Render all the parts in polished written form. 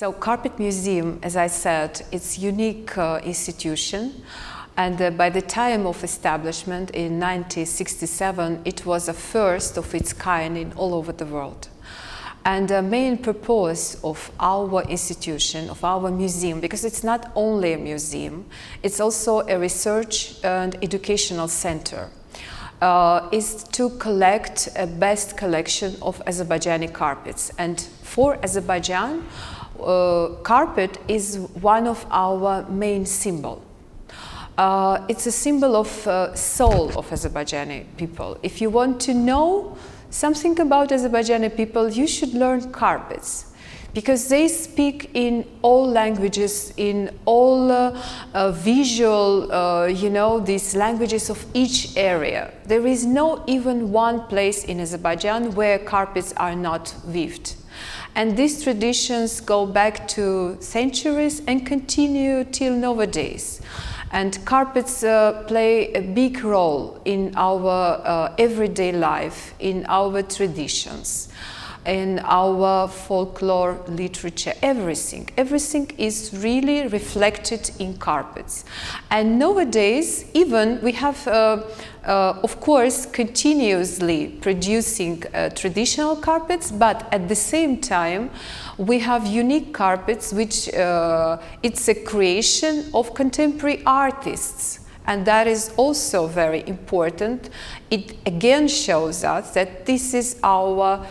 So Carpet Museum, as I said, it's a unique institution, and by the time of establishment in 1967, it was a first of its kind in all over the world. And the main purpose of our institution, of our museum, because it's not only a museum, it's also a research and educational center, is to collect a best collection of Azerbaijani carpets. And for Azerbaijan, carpet is one of our main symbols. It's a symbol of soul of Azerbaijani people. If you want to know something about Azerbaijani people, you should learn carpets, because they speak in all languages, in all visual, these languages of each area. There is no even one place in Azerbaijan where carpets are not weaved. And these traditions go back to centuries and continue till nowadays. And carpets play a big role in our everyday life, in our traditions, in our folklore, literature, everything. Everything is really reflected in carpets. And nowadays, even we have, of course, continuously producing traditional carpets, but at the same time, we have unique carpets, which it's a creation of contemporary artists. And that is also very important. It again shows us that this is our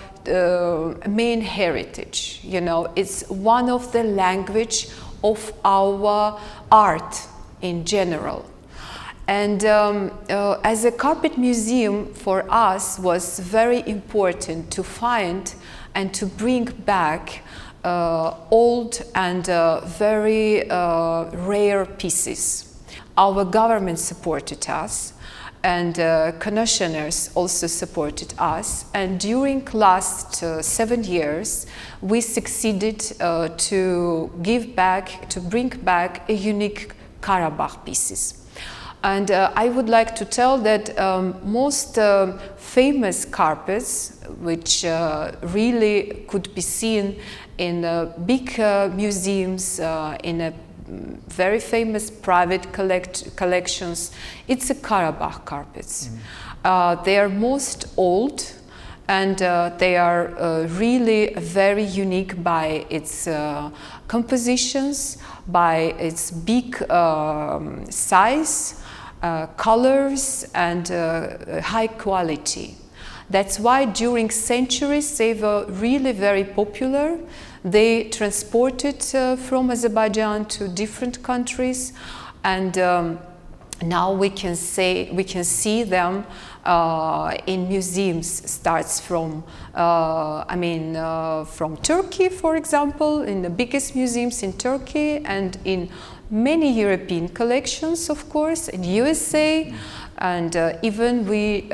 main heritage. It's one of the language of our art in general. And as a carpet museum, for us was very important to find and to bring back old and very rare pieces. Our government supported us, and commissioners also supported us, and during last 7 years we succeeded to bring back a unique Karabakh pieces. And I would like to tell that most famous carpets, which really could be seen in big museums, in very famous private collections, it's a Karabakh carpets. They are most old, and they are really very unique by its compositions, by its big size, colors, and high quality. That's why during centuries they were really very popular. They transported from Azerbaijan to different countries, and now we can see them in museums. Starts from from Turkey, for example, in the biggest museums in Turkey, and in many European collections, of course, in USA. And even we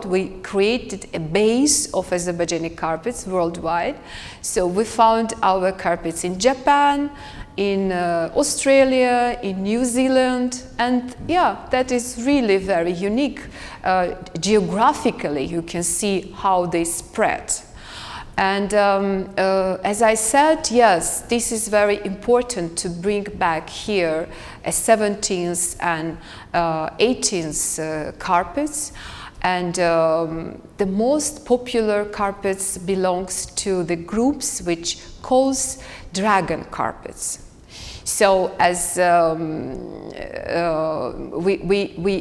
we created a base of Azerbaijani carpets worldwide. So we found our carpets in Japan, in Australia, in New Zealand, and yeah, that is really very unique. Geographically, you can see how they spread. And as I said, yes, this is very important to bring back here a 17th and 18th carpets. And the most popular carpets belongs to the groups which calls dragon carpets. So as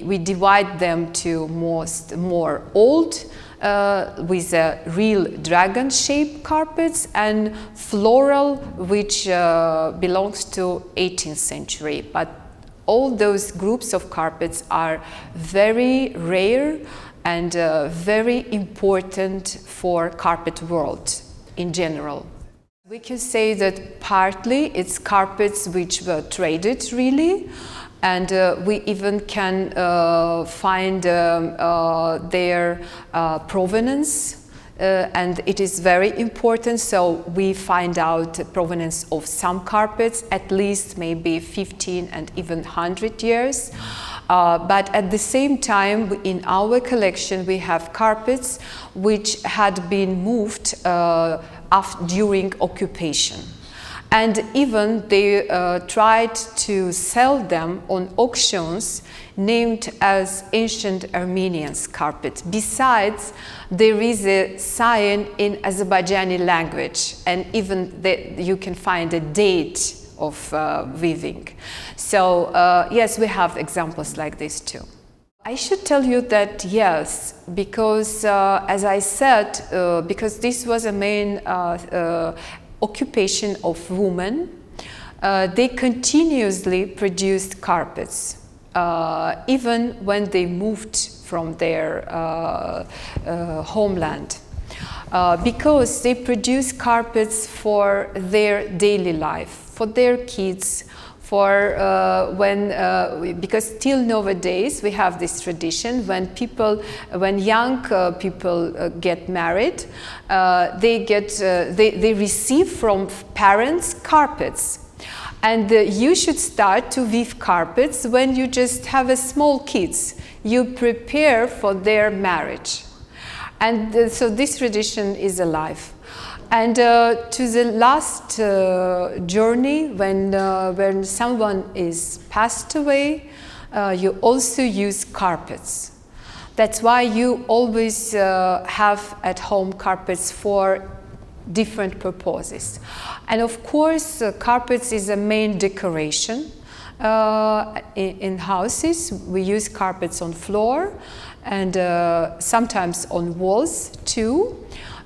we divide them to more old, with real dragon-shaped carpets, and floral, which belongs to 18th century. But all those groups of carpets are very rare and very important for carpet world in general. We can say that partly it's carpets which were traded really, and we even can find their provenance, and it is very important. So we find out the provenance of some carpets, at least maybe 15 and even 100 years. But at the same time, in our collection, we have carpets which had been moved during occupation. And even they tried to sell them on auctions named as ancient Armenian carpet. Besides, there is a sign in Azerbaijani language, and even you can find a date of weaving. So yes, we have examples like this too. I should tell you that yes, because as I said, because this was a main occupation of women, they continuously produced carpets, even when they moved from their homeland, because they produced carpets for their daily life, for their kids, for because till nowadays we have this tradition when young people get married, they receive from parents carpets. And you should start to weave carpets when you just have a small kids. You prepare for their marriage. And so this tradition is alive. And to the last journey, when someone is passed away, you also use carpets. That's why you always have at home carpets for different purposes. And of course, carpets is a main decoration. In houses, we use carpets on floor and sometimes on walls too.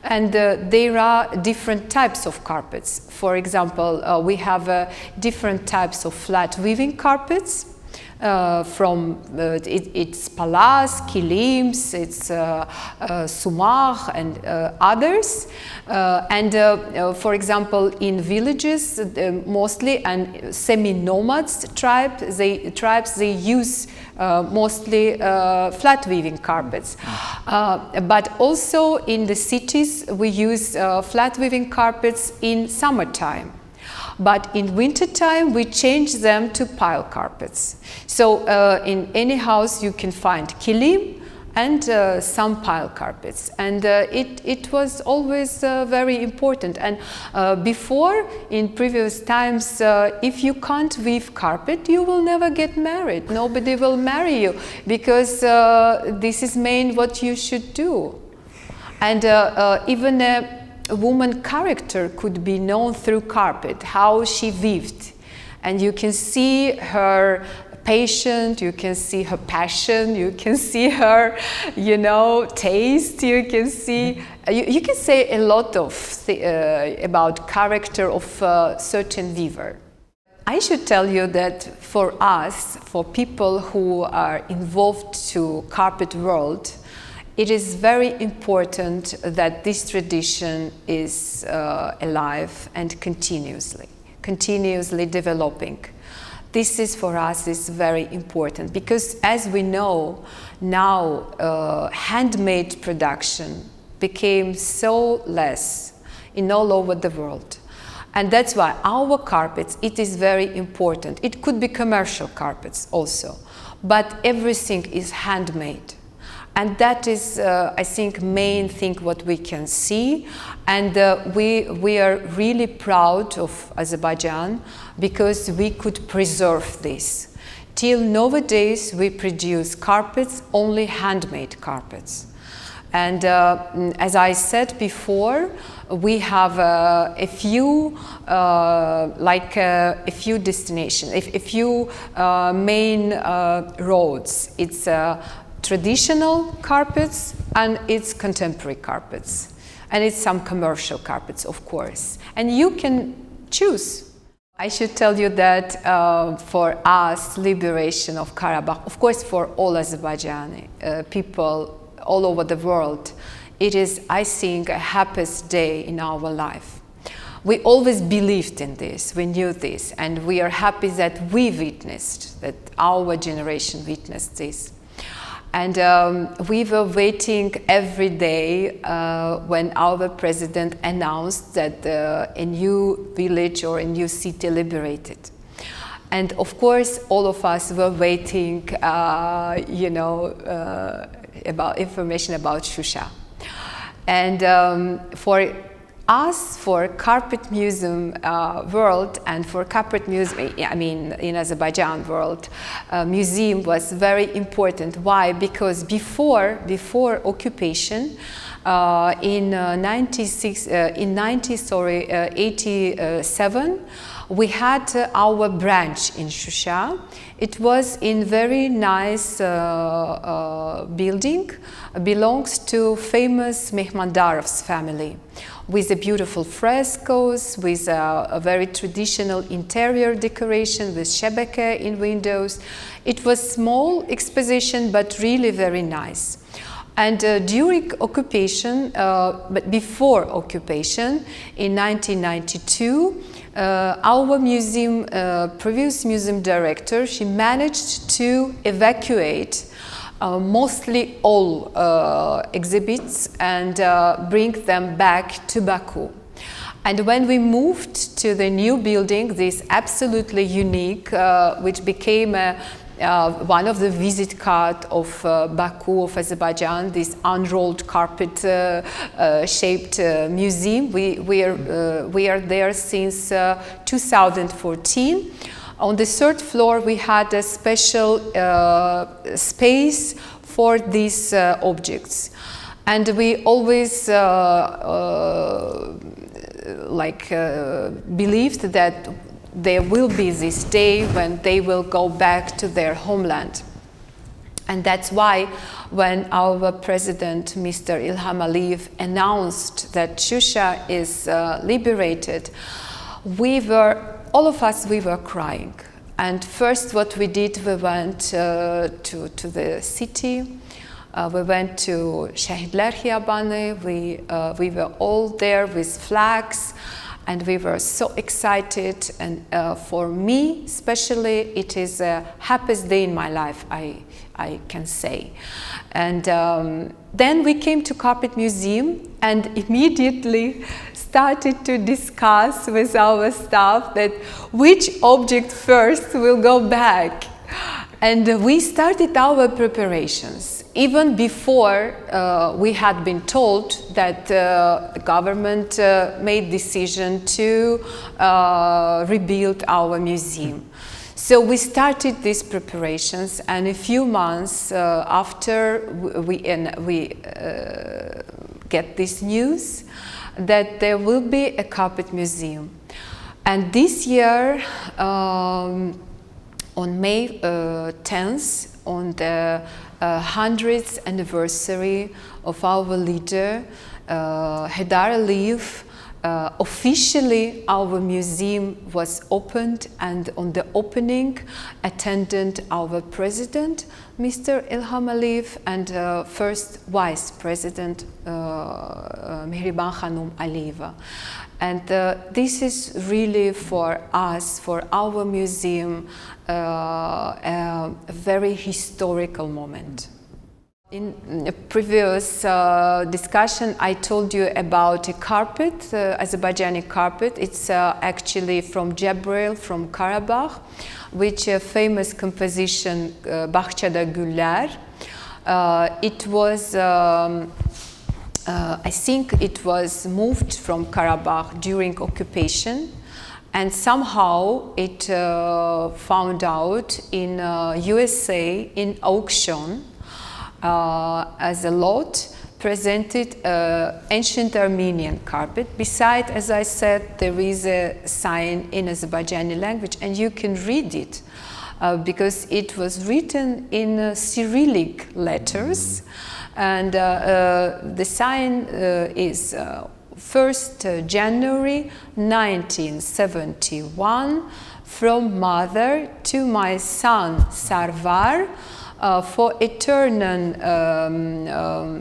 And there are different types of carpets. For example, we have different types of flat weaving carpets. It's palas, kilims, it's sumar and others. For example, in villages, mostly and semi-nomads tribes, they use mostly flat weaving carpets. But also in the cities, we use flat weaving carpets in summertime. But in wintertime, we change them to pile carpets. So in any house, you can find kilim and some pile carpets. And it was always very important. And before, in previous times, if you can't weave carpet, you will never get married. Nobody will marry you, because this is main what you should do. And even a woman's character could be known through carpet, how she weaved. And you can see her patience, you can see her passion, you can see her, taste, you can see, you can say a lot of about character of a certain weaver. I should tell you that for us, for people who are involved to carpet world, it is very important that this tradition is alive and continuously developing. This is for us is very important, because as we know now, handmade production became so less in all over the world. And that's why our carpets, it is very important. It could be commercial carpets also, but everything is handmade. And that is, I think, main thing what we can see. And we are really proud of Azerbaijan, because we could preserve this. Till nowadays, we produce carpets, only handmade carpets. And as I said before, we have a few destinations, a few main roads. It's traditional carpets and it's contemporary carpets, and it's some commercial carpets, of course, and you can choose. I should tell you that for us, liberation of Karabakh, of course for all Azerbaijani people all over the world, it is, I think, a happiest day in our life. We always believed in this, we knew this, and we are happy that we witnessed, that our generation witnessed this. And we were waiting every day when our president announced that a new village or a new city liberated. And of course, all of us were waiting, about information about Shusha. And for us, for carpet museum world and for carpet museum, I mean in Azerbaijan world, museum was very important. Why? Because before occupation, in 87, we had our branch in Shusha. It was in very nice building, belongs to famous Mehmandarov's family, with the beautiful frescoes, with a very traditional interior decoration, with shebeke in windows. It was small exposition, but really very nice. And during occupation, but before occupation, in 1992, our museum, previous museum director, she managed to evacuate mostly all exhibits and bring them back to Baku. And when we moved to the new building, this absolutely unique, which became one of the visit card of Baku, of Azerbaijan, this unrolled carpet shaped museum. We are there since 2014. On the third floor, we had a special space for these objects. And we always believed that there will be this day when they will go back to their homeland. And that's why when our president, Mr. Ilham Aliyev, announced that Shusha is liberated, all of us were crying. And first what we did, we went to the city, we went to Shahidler Khiyabani, we were all there with flags, and we were so excited. And for me especially, it is the happiest day in my life, I can say. And then we came to Carpet Museum and immediately started to discuss with our staff that which object first will go back. And we started our preparations. Even before we had been told that the government made decision to rebuild our museum. So we started these preparations, and a few months after we get this news that there will be a carpet museum. And this year, on May 10th, on the 100th anniversary of our leader, Haidar Aliyev, officially our museum was opened, and on the opening attended our president, Mr. Ilham Aliyev, and first vice president, Mehriban Khanum Aliyeva. And this is really for us, for our museum, a very historical moment. In a previous discussion, I told you about a carpet, Azerbaijani carpet. It's actually from Jabril, from Karabakh, which a famous composition, Bahçede Güller. It was, I think it was moved from Karabakh during occupation, and somehow it found out in USA in auction as a lot, presented ancient Armenian carpet. Besides, as I said, there is a sign in Azerbaijani language, and you can read it because it was written in Cyrillic letters, and the sign is 1st January 1971, from mother to my son Sarvar, for eternal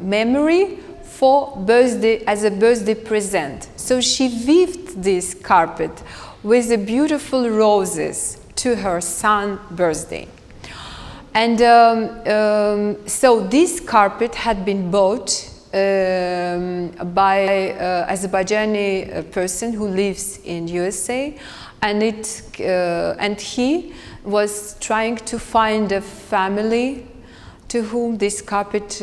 memory, for birthday, as a birthday present. So she weaved this carpet with the beautiful roses to her son's birthday. And so this carpet had been bought by Azerbaijani person who lives in USA, and he was trying to find a family to whom this carpet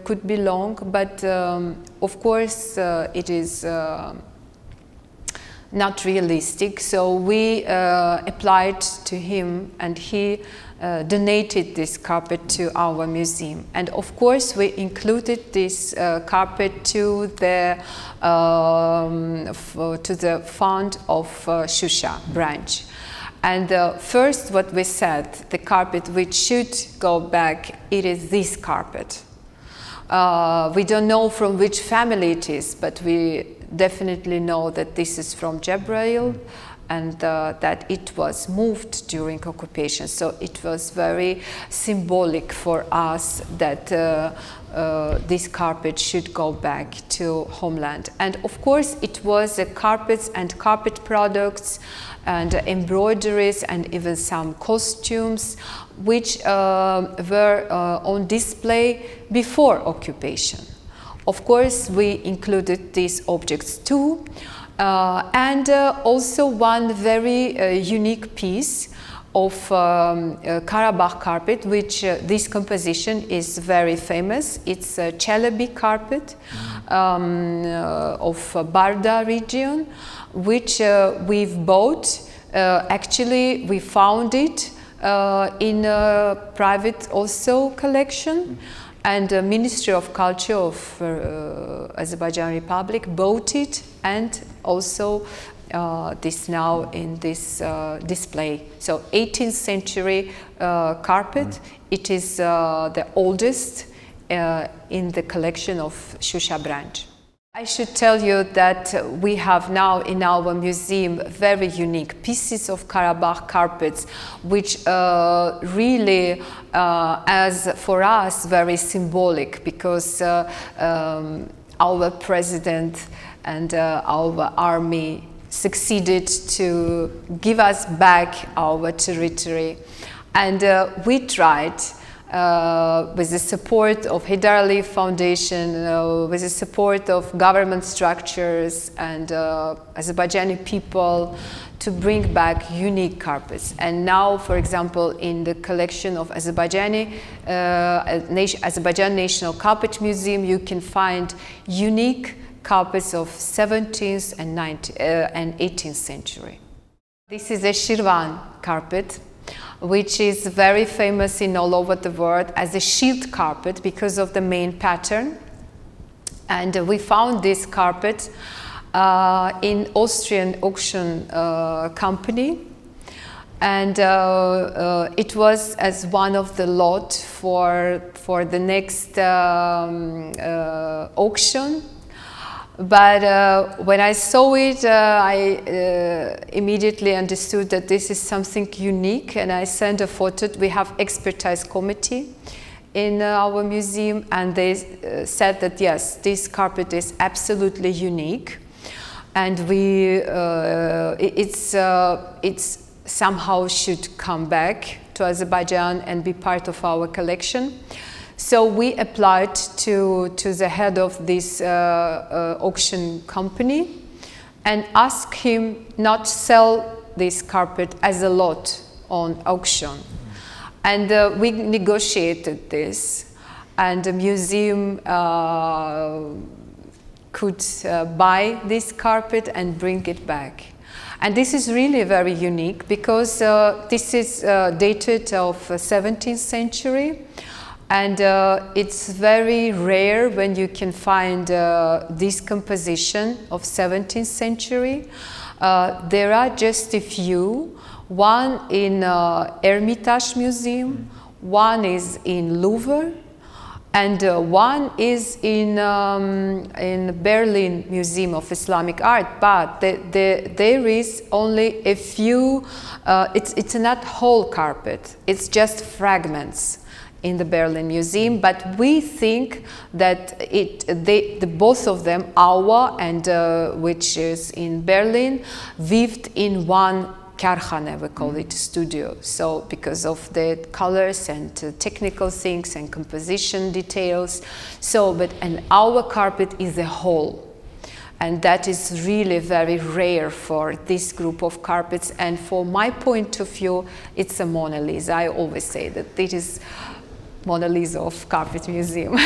could belong, but of course it is not realistic. So we applied to him, and he donated this carpet to our museum. And of course, we included this carpet to the fund of Shusha branch. And first, what we said, the carpet which should go back, it is this carpet. We don't know from which family it is, but we definitely know that this is from Jabrail, and that it was moved during occupation. So it was very symbolic for us that this carpet should go back to homeland. And of course, it was carpets and carpet products and embroideries and even some costumes which were on display before occupation. Of course, we included these objects too, and also one very unique piece of Karabakh carpet, which this composition is very famous. It's a Chalabi carpet of Barda region, which we've bought. Actually, we found it in a private also collection, and the Ministry of Culture of Azerbaijan Republic bought it, and also this now in this display. So 18th century carpet, it is the oldest in the collection of Shusha branch. I should tell you that we have now in our museum very unique pieces of Karabakh carpets, which really, as for us, very symbolic, because our president and our army succeeded to give us back our territory. And we tried, with the support of Haidar Aliyev Foundation, with the support of government structures and Azerbaijani people, to bring back unique carpets. And now, for example, in the collection of Azerbaijan National Carpet Museum, you can find unique carpets of 17th and 18th century. This is a Shirvan carpet, which is very famous in all over the world as a shield carpet because of the main pattern. And we found this carpet in Austrian auction company, and it was as one of the lot for the next auction. But when I saw it, I immediately understood that this is something unique, and I sent a photo. We have expertise committee in our museum, and they said that yes, this carpet is absolutely unique, and it's somehow should come back to Azerbaijan and be part of our collection. So we applied to the head of this auction company and asked him not to sell this carpet as a lot on auction. And we negotiated this, and the museum could buy this carpet and bring it back. And this is really very unique because this is dated of 17th century. And it's very rare when you can find this composition of 17th century. There are just a few. One in Hermitage Museum, one is in Louvre, and one is in Berlin Museum of Islamic Art. But there is only a few. It's not whole carpet. It's just fragments in the Berlin Museum, but we think that both of them, our and which is in Berlin, lived in one karkhane, we call it studio. So because of the colors and technical things and composition details. So, and our carpet is a whole. And that is really very rare for this group of carpets. And from my point of view, it's a Mona Lisa. I always say that it is Mona Lisa of Carpet Museum.